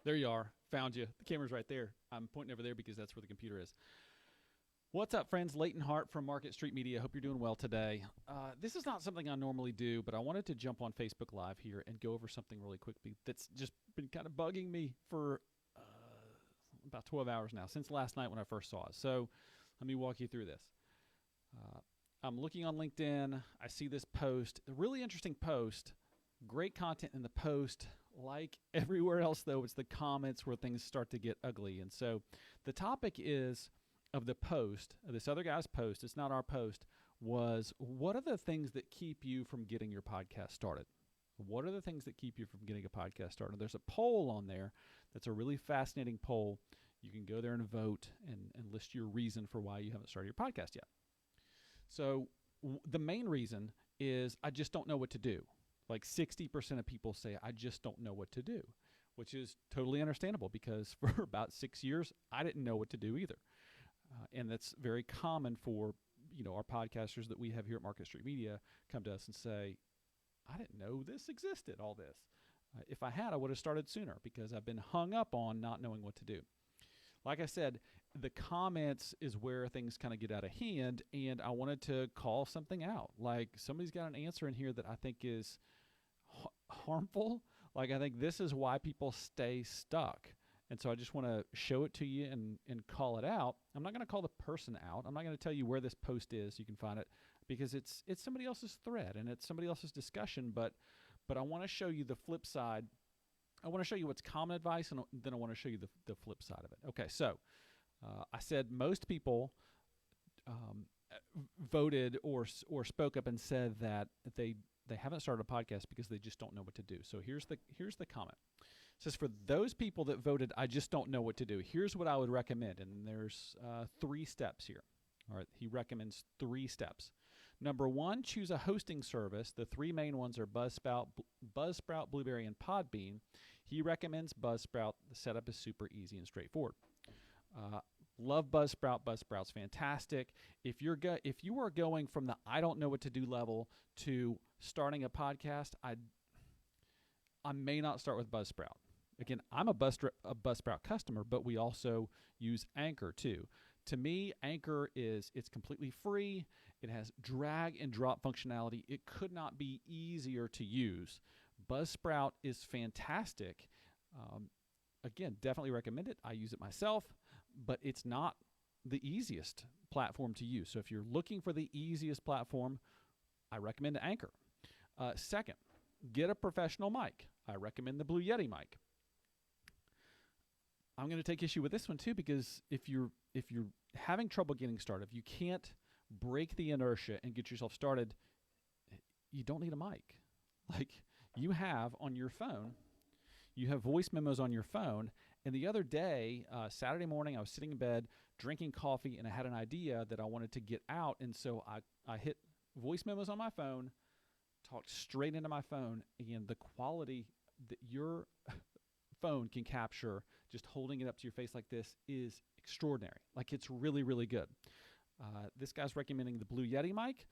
There you are. Found you. The camera's right there. I'm pointing over there because that's where the computer is. What's up, friends? Leighton Hart from Market Street Media. Hope you're doing well today. This is not something I normally do, but I wanted to jump on Facebook Live here and go over something really quickly that's just been kind of bugging me for about 12 hours now, since last night when I first saw it. So let me walk you through this. I'm looking on LinkedIn. I see this post, a really interesting post, great content in the post. Like everywhere else, though, it's the comments where things start to get ugly. And so the topic is of the post, this other guy's post, it's not our post, was what are the things that keep you from getting your podcast started? What are the things that keep you from getting a podcast started? There's a poll on there that's a really fascinating poll. You can go there and vote and list your reason for why you haven't started your podcast yet. So the main reason is I just don't know what to do. Like 60% of people say, I just don't know what to do, which is totally understandable because for about 6 years, I didn't know what to do either. And that's very common for, our podcasters that we have here at Market Street Media come to us and say, I didn't know this existed, all this. If I had, I would have started sooner because I've been hung up on not knowing what to do. Like I said, the comments is where things kind of get out of hand, and I wanted to call something out. Like somebody's got an answer in here that I think is harmful. Like I think this is why people stay stuck. And so I just want to show it to you and call it out. I'm not going to call the person out. I'm not going to tell you where this post is. You can find it because it's somebody else's thread and it's somebody else's discussion. But I want to show you the flip side. I want to show you what's common advice, and then I want to show you the flip side of it. Okay, so I said most people voted or spoke up and said that they haven't started a podcast because they just don't know what to do. So here's the comment. It says, for those people that voted, I just don't know what to do, here's what I would recommend. And there's 3 steps here. All right, he recommends 3 steps. Number 1, choose a hosting service. The 3 main ones are Buzzsprout, Blueberry, and Podbean. He recommends Buzzsprout. The setup is super easy and straightforward. Love Buzzsprout. Buzzsprout's fantastic. If you are going from the I don't know what to do level to starting a podcast, I may not start with Buzzsprout. Again, I'm a Buzzsprout customer, but we also use Anchor too. To me, Anchor it's completely free. It has drag and drop functionality. It could not be easier to use. Buzzsprout is fantastic. Again, definitely recommend it. I use it myself, but it's not the easiest platform to use. So if you're looking for the easiest platform, I recommend Anchor. Second, get a professional mic. I recommend the Blue Yeti mic. I'm going to take issue with this one too because if you're having trouble getting started, if you can't break the inertia and get yourself started, you don't need a mic. Like you have on your phone, you have voice memos on your phone. And the other day, Saturday morning, I was sitting in bed drinking coffee and I had an idea that I wanted to get out. And so I hit voice memos on my phone, talked straight into my phone, and the quality that your phone can capture just holding it up to your face like this is extraordinary. Like it's really, really good. This guy's recommending the Blue Yeti mic.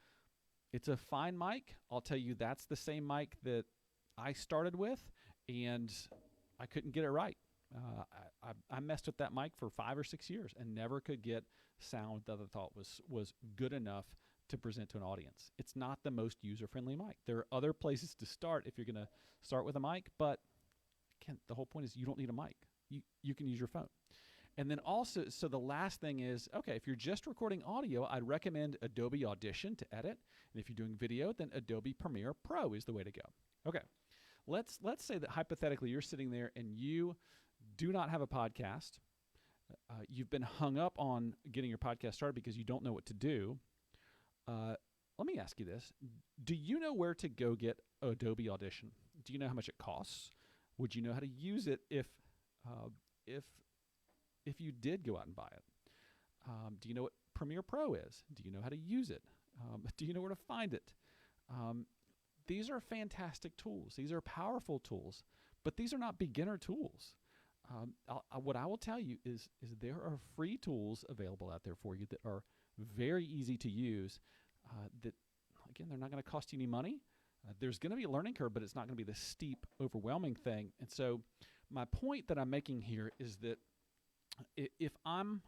It's a fine mic. I'll tell you that's the same mic that I started with, and I couldn't get it right. I messed with that mic for 5 or 6 years and never could get sound that I thought was good enough to present to an audience. It's not the most user-friendly mic. There are other places to start if you're going to start with a mic, but again, the whole point is you don't need a mic. You can use your phone. And then also, so the last thing is, okay, if you're just recording audio, I'd recommend Adobe Audition to edit. And if you're doing video, then Adobe Premiere Pro is the way to go. Okay, let's say that hypothetically you're sitting there and you do not have a podcast. You've been hung up on getting your podcast started because you don't know what to do. Let me ask you this. Do you know where to go get Adobe Audition? Do you know how much it costs? Would you know how to use it if you did go out and buy it? Do you know what Premiere Pro is? Do you know how to use it? Do you know where to find it? These are fantastic tools. These are powerful tools, but these are not beginner tools. What I will tell you is there are free tools available out there for you that are very easy to use. That again, they're not going to cost you any money. There's going to be a learning curve, but it's not going to be the steep, overwhelming thing. And so my point that I'm making here is that if I'm,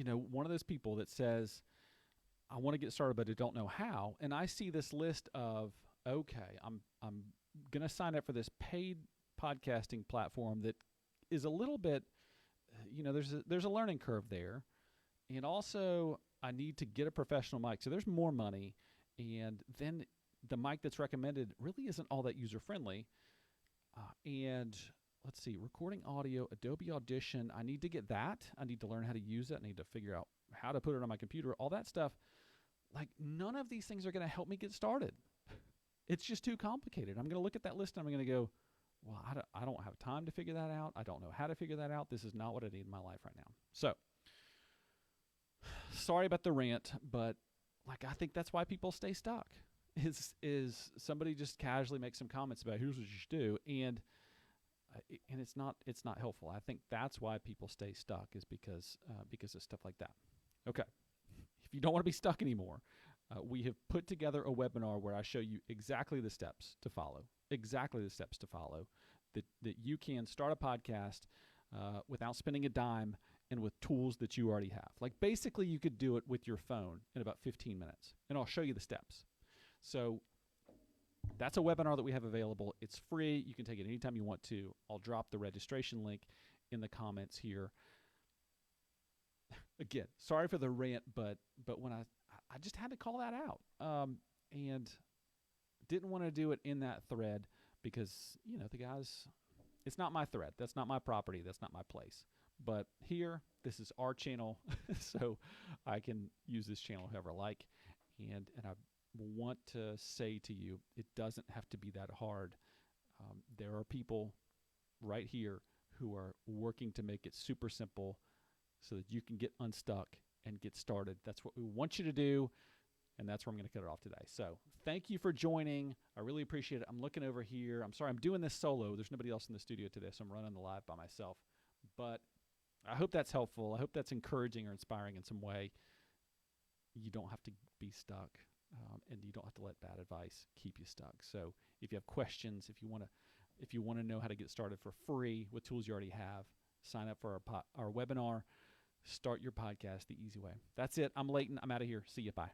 one of those people that says, I want to get started, but I don't know how, and I see this list of, okay, I'm going to sign up for this paid podcasting platform that is a little bit, there's a learning curve there, and also I need to get a professional mic, so there's more money, and then the mic that's recommended really isn't all that user friendly, and let's see, recording audio, Adobe Audition, I need to get that. I need to learn how to use it. I need to figure out how to put it on my computer, all that stuff. Like, none of these things are going to help me get started. It's just too complicated. I'm going to look at that list and I'm going to go, well, I don't have time to figure that out. I don't know how to figure that out. This is not what I need in my life right now. So, sorry about the rant, but I think that's why people stay stuck. Is somebody just casually makes some comments about here's what you should do, and it's not helpful. I think that's why people stay stuck is because of stuff like that. Okay, if you don't want to be stuck anymore, we have put together a webinar where I show you exactly the steps to follow, that you can start a podcast without spending a dime and with tools that you already have. Like, basically, you could do it with your phone in about 15 minutes, and I'll show you the steps. So that's a webinar that we have available. It's free. You can take it anytime you want to. I'll drop the registration link in the comments here. Again, sorry for the rant, but when I just had to call that out, and didn't want to do it in that thread because, the guys, it's not my thread. That's not my property. That's not my place. But here, this is our channel, so I can use this channel however I like, and I want to say to you, it doesn't have to be that hard. There are people right here who are working to make it super simple so that you can get unstuck and get started. That's what we want you to do, and that's where I'm going to cut it off today. So thank you for joining. I really appreciate it. I'm looking over here. I'm sorry I'm doing this solo. There's nobody else in the studio today, so I'm running the live by myself. But I hope that's helpful. I hope that's encouraging or inspiring in some way. You don't have to be stuck. And you don't have to let bad advice keep you stuck. So if you have questions, if you want to know how to get started for free with tools you already have, sign up for our webinar. Start your podcast the easy way. That's it. I'm Leighton. I'm out of here. See you. Bye.